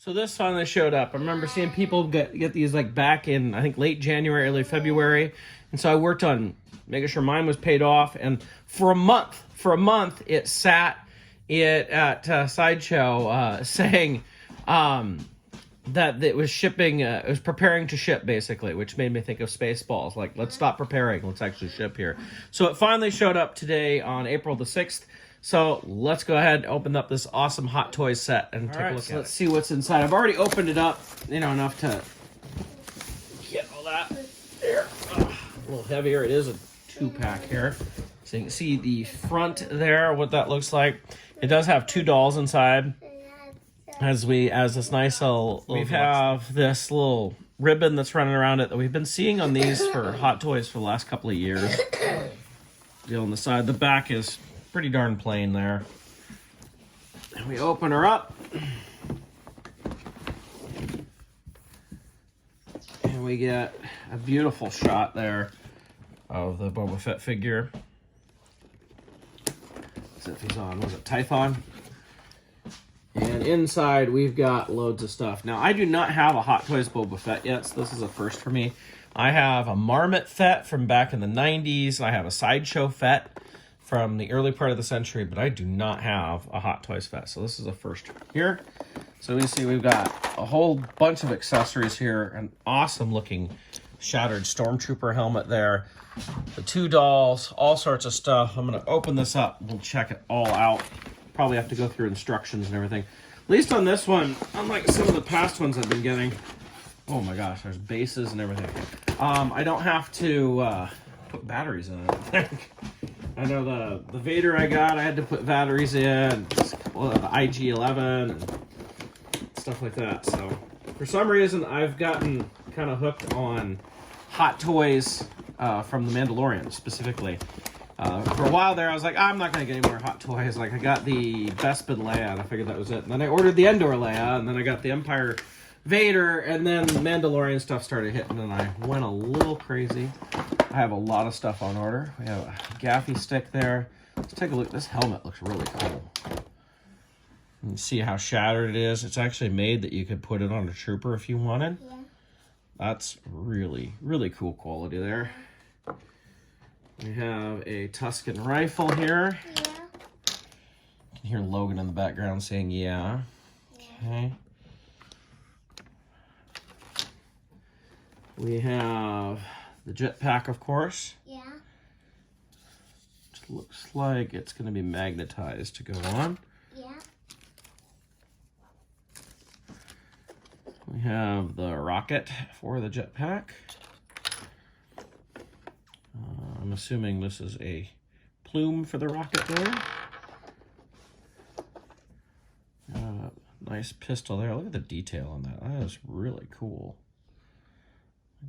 So this finally showed up. I remember seeing people get these like back in, I think, late January, early February. And so I worked on making sure mine was paid off. And for a month, it sat at Sideshow saying that it was shipping, it was preparing to ship, basically, which made me think of Spaceballs. Like, let's stop preparing. Let's actually ship here. So it finally showed up today on April the 6th. So let's go ahead and open up this awesome Hot Toys set and take a look at it. Let's see what's inside. I've already opened it up, enough to get all that there. A little heavier. It is a 2-pack here. So you can see the front there, what that looks like. It does have 2 dolls inside. As this nice little we have this little ribbon that's running around it that we've been seeing on these for Hot Toys for the last couple of years. Deal on the side. The back is pretty darn plain there. And we open her up. And we get a beautiful shot there of the Boba Fett figure. As if he's on, was it Tython? And inside we've got loads of stuff. Now I do not have a Hot Toys Boba Fett yet, so this is a first for me. I have a Marmot Fett from back in the 90s. I have a Sideshow Fett from the early part of the century, but I do not have a Hot Toys Fett, so this is a first here. So we see we've got a whole bunch of accessories here, an awesome looking shattered Stormtrooper helmet there, the 2 dolls, all sorts of stuff. I'm gonna open this up, we'll check it all out. Probably have to go through instructions and everything. At least on this one, unlike some of the past ones I've been getting, oh my gosh, there's bases and everything. I don't have to put batteries in it, I think. I know the Vader I got, I had to put batteries in, well, the IG-11 and stuff like that. So for some reason, I've gotten kind of hooked on Hot Toys from the Mandalorian specifically. For a while there, I was like, I'm not going to get any more Hot Toys. Like, I got the Bespin Leia, and I figured that was it. And then I ordered the Endor Leia, and then I got the Empire Vader, and then Mandalorian stuff started hitting, and I went a little crazy. I have a lot of stuff on order. We have a gaffy stick there. Let's take a look. This helmet looks really cool. You can see how shattered it is. It's actually made that you could put it on a trooper if you wanted. Yeah. That's really, really cool quality there. We have a Tusken rifle here. Yeah. You can hear Logan in the background saying, yeah. Okay. We have the jetpack, of course. Yeah. It looks like it's going to be magnetized to go on. Yeah. We have the rocket for the jetpack. I'm assuming this is a plume for the rocket there. Nice pistol there. Look at the detail on that. That is really cool.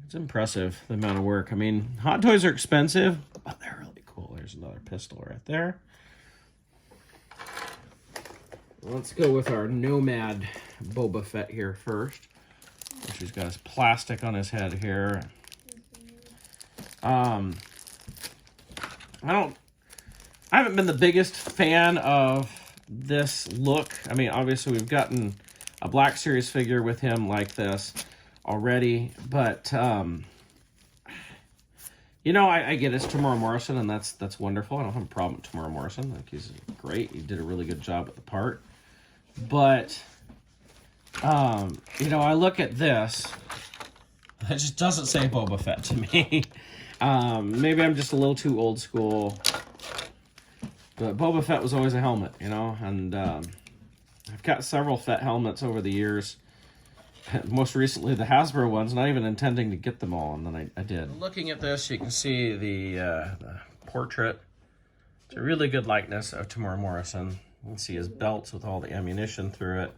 It's impressive, the amount of work. I mean, Hot Toys are expensive, but they're really cool. There's another pistol right there. Let's go with our Nomad Boba Fett here first, which has got his plastic on his head here. I haven't been the biggest fan of this look. I mean, obviously we've gotten a Black Series figure with him like this already, but you know, I get it's Tamora Morrison, and that's wonderful. I don't have a problem with Tamora Morrison. Like, he's great. He did a really good job at the part. But you know, I look at this, it just doesn't say Boba Fett to me. Maybe I'm just a little too old school, but Boba Fett was always a helmet, you know, and I've got several Fett helmets over the years. Most recently the Hasbro ones, not even intending to get them all, and then I did. Looking at this, you can see the portrait. It's a really good likeness of Tamora Morrison. You can see his belts with all the ammunition through it.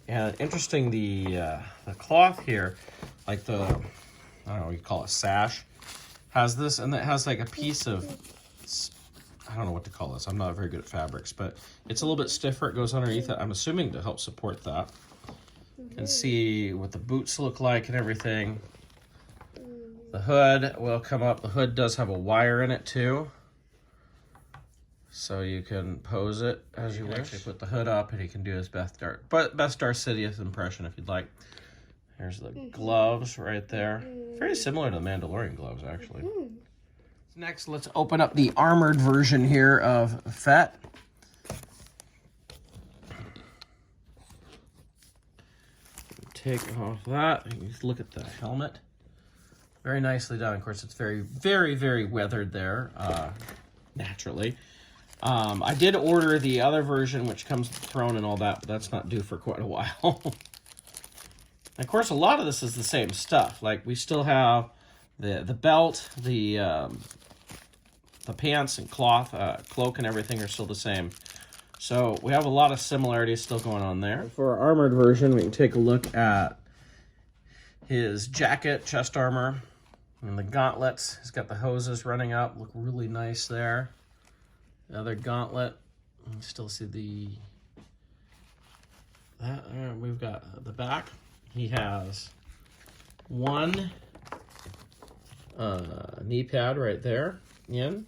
And interesting, the cloth here, like the, I don't know what you call it, sash, has this, and it has like a piece of, I don't know what to call this. I'm not very good at fabrics, but it's a little bit stiffer. It goes underneath it. I'm assuming to help support that. You can see what the boots look like and everything. The hood will come up. The hood does have a wire in it too. So you can pose it as you wish. Actually put the hood up and he can do his best Darth Sidious impression if you'd like. Here's the gloves right there. Very similar to the Mandalorian gloves, actually. Next, let's open up the armored version here of Fett. Take off that. You can look at the helmet. Very nicely done. Of course, it's very, very, very weathered there, naturally. I did order the other version, which comes with the throne and all that, but that's not due for quite a while. Of course, a lot of this is the same stuff. Like, we still have the belt, the pants and cloth, cloak and everything are still the same. So we have a lot of similarities still going on there. For our armored version, we can take a look at his jacket, chest armor, and the gauntlets. He's got the hoses running up, look really nice there. The other gauntlet, you can still see we've got the back. He has one knee pad right there, and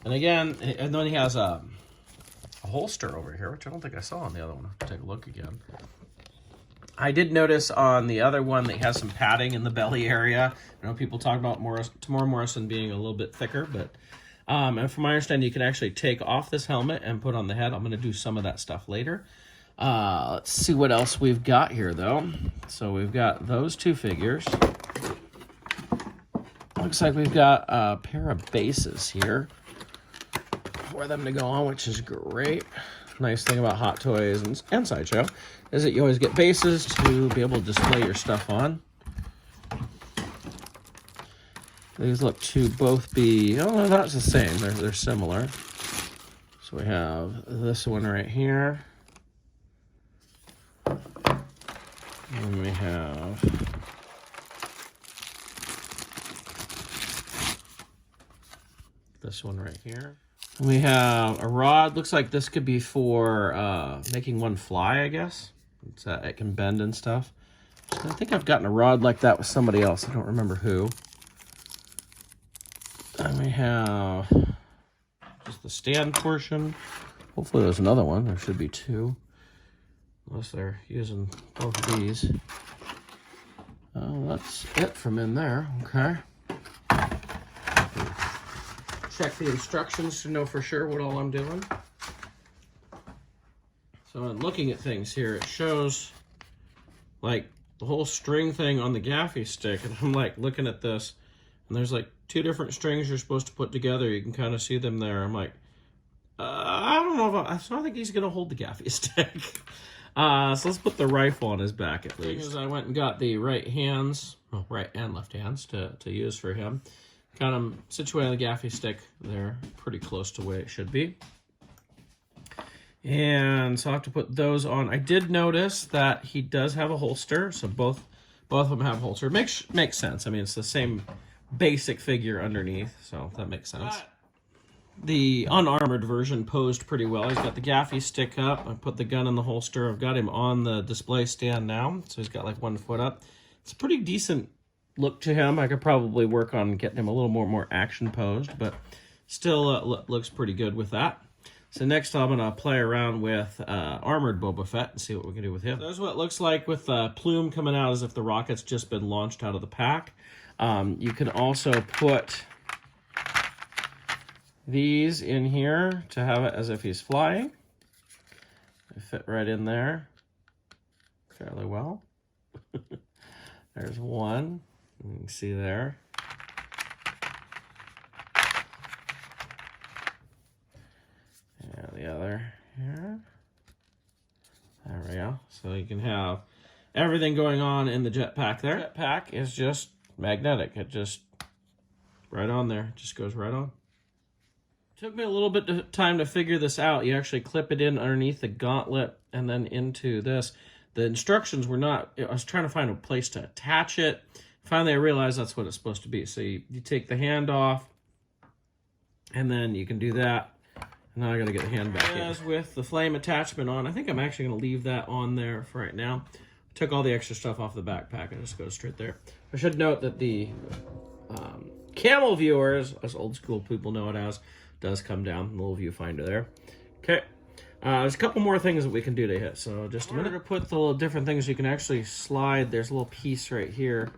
again, and then he has a holster over here, which I don't think I saw on the other one. I'll have to take a look again. I did notice on the other one that he has some padding in the belly area. I know people talk about Tamora Morrison being a little bit thicker, but and from my understanding, you can actually take off this helmet and put on the head. I'm going to do some of that stuff later. Let's see what else we've got here, though. So we've got those two figures. Looks like we've got a pair of bases here for them to go on, which is great. Nice thing about Hot Toys and Sideshow is that you always get bases to be able to display your stuff on. These look to both be, oh, no, that's the same. They're similar. So we have this one right here. And we have this one right here. We have a rod. Looks like this could be for making one fly, I guess. It can bend and stuff. I think I've gotten a rod like that with somebody else. I don't remember who. And we have just the stand portion. Hopefully there's another one. There should be two. Unless they're using both of these. That's it from in there. Okay. Check the instructions to know for sure what all I'm doing. So in looking at things here, it shows like the whole string thing on the gaffy stick, and I'm like looking at this, and there's like two different strings you're supposed to put together. You can kind of see them there. I'm like, I don't know if I think he's gonna hold the gaffy stick. So let's put the rifle on his back at least. Because I went and got the right and left hands to use for him. Got him situated on the gaffy stick there, pretty close to where it should be. And so I'll have to put those on. I did notice that he does have a holster, so both of them have a holster. Makes sense. I mean, it's the same basic figure underneath, so that makes sense. The unarmored version posed pretty well. He's got the gaffy stick up. I put the gun in the holster. I've got him on the display stand now, so he's got like 1 foot up. It's a pretty decent look to him. I could probably work on getting him a little more action posed, but still looks pretty good with that. So next I'm going to play around with armored Boba Fett and see what we can do with him. So there's what it looks like with the plume coming out as if the rocket's just been launched out of the pack. You can also put these in here to have it as if he's flying. They fit right in there fairly well. There's one. You can see there. And the other here. There we go. So you can have everything going on in the jetpack there. The jetpack is just magnetic. It just, right on there. It just goes right on. Took me a little bit of time to figure this out. You actually clip it in underneath the gauntlet and then into this. The instructions were not, I was trying to find a place to attach it. Finally, I realized that's what it's supposed to be. So you take the hand off, and then you can do that. And now I got to get the hand back in. As with the flame attachment on, I think I'm actually going to leave that on there for right now. Took all the extra stuff off the backpack and just goes straight there. I should note that the camel viewers, as old school people know it as, does come down, the little viewfinder there. Okay. There's a couple more things that we can do to hit. So just a minute to put the little different things you can actually slide. There's a little piece right here.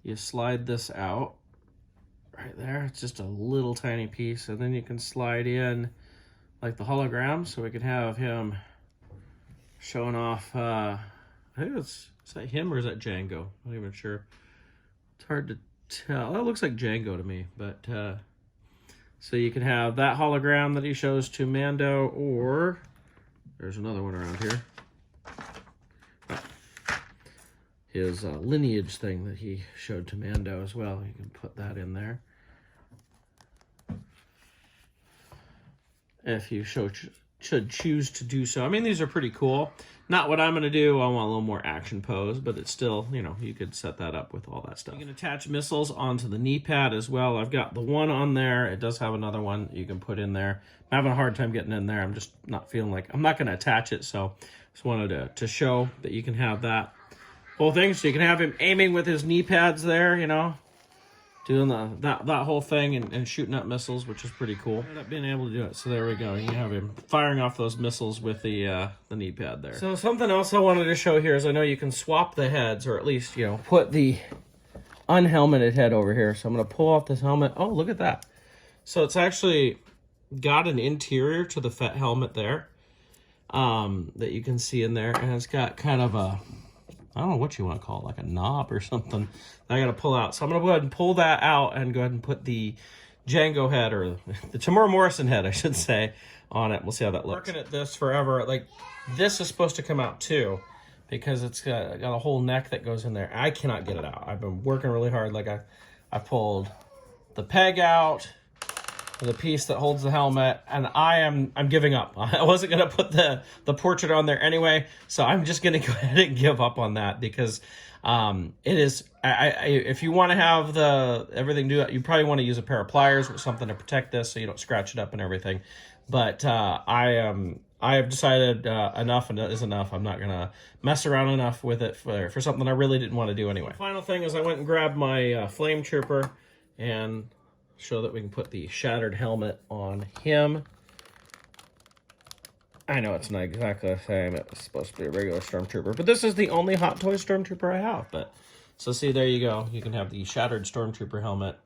You slide this out right there. It's just a little tiny piece. And then you can slide in like the hologram. So we can have him showing off. I think is that him or is that Django? I'm not even sure. It's hard to tell. That looks like Django to me. But so you can have that hologram that he shows to Mando, or there's another one around here. His lineage thing that he showed to Mando as well. You can put that in there. If you should choose to do so. I mean, these are pretty cool. Not what I'm going to do. I want a little more action pose, but it's still, you know, you could set that up with all that stuff. You can attach missiles onto the knee pad as well. I've got the one on there. It does have another one you can put in there. I'm having a hard time getting in there. I'm just not feeling like, I'm not going to attach it, so just wanted to show that you can have that whole thing. So you can have him aiming with his knee pads there, you know, doing that whole thing and shooting up missiles, which is pretty cool. Ended up being able to do it. So there we go. You have him firing off those missiles with the knee pad there. So something else I wanted to show here is I know you can swap the heads, or at least, you know, put the unhelmeted head over here. So I'm going to pull off this helmet. Oh, look at that. So it's actually got an interior to the Fett helmet there that you can see in there. And it's got kind of a, I don't know what you want to call it, like a knob or something that I got to pull out. So I'm going to go ahead and pull that out and go ahead and put the Django head, or the Tamora Morrison head, I should say, on it. We'll see how that looks. Working at this forever. Like, this is supposed to come out too, because it's got a whole neck that goes in there. I cannot get it out. I've been working really hard. Like, I pulled the peg out, the piece that holds the helmet, and I'm giving up. I wasn't gonna put the portrait on there anyway, so I'm just gonna go ahead and give up on that, because it is, if you want to have everything do it, you probably want to use a pair of pliers or something to protect this so you don't scratch it up and everything. But I have decided enough is enough. I'm not gonna mess around enough with it for something I really didn't want to do anyway. The final thing is I went and grabbed my flame trooper and show that we can put the shattered helmet on him. I know it's not exactly the same. It was supposed to be a regular Stormtrooper, but this is the only Hot Toy Stormtrooper I have. But so see, there you go. You can have the shattered Stormtrooper helmet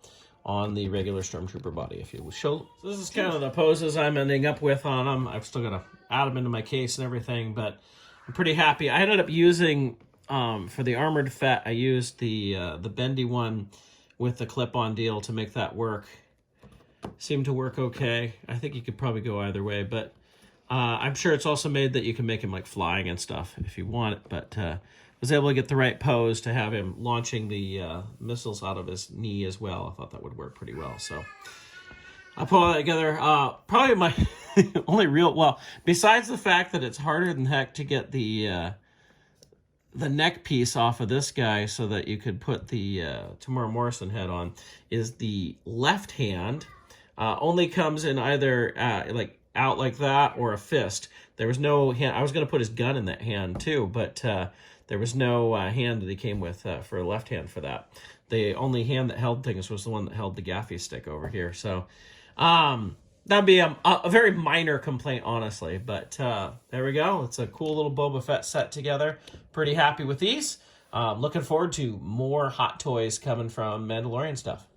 on the regular Stormtrooper body if you will. So this is kind of the poses I'm ending up with on them. I've still got to add them into my case and everything, but I'm pretty happy. I ended up using, for the armored Fett, I used the bendy one with the clip-on deal to make that work. Seemed to work okay. I think you could probably go either way, but I'm sure it's also made that you can make him like flying and stuff if you want it, but was able to get the right pose to have him launching the missiles out of his knee as well. I thought that would work pretty well, so I'll pull all that together. Probably my only real, well, besides the fact that it's harder than heck to get the neck piece off of this guy so that you could put the Tamora Morrison head on, is the left hand only comes in either like out like that or a fist. There was no hand. I was going to put his gun in that hand too, but there was no hand that he came with for a left hand for that. The only hand that held things was the one that held the gaffy stick over here. So that'd be a very minor complaint, honestly. But there we go. It's a cool little Boba Fett set together. Pretty happy with these. Looking forward to more Hot Toys coming from Mandalorian stuff.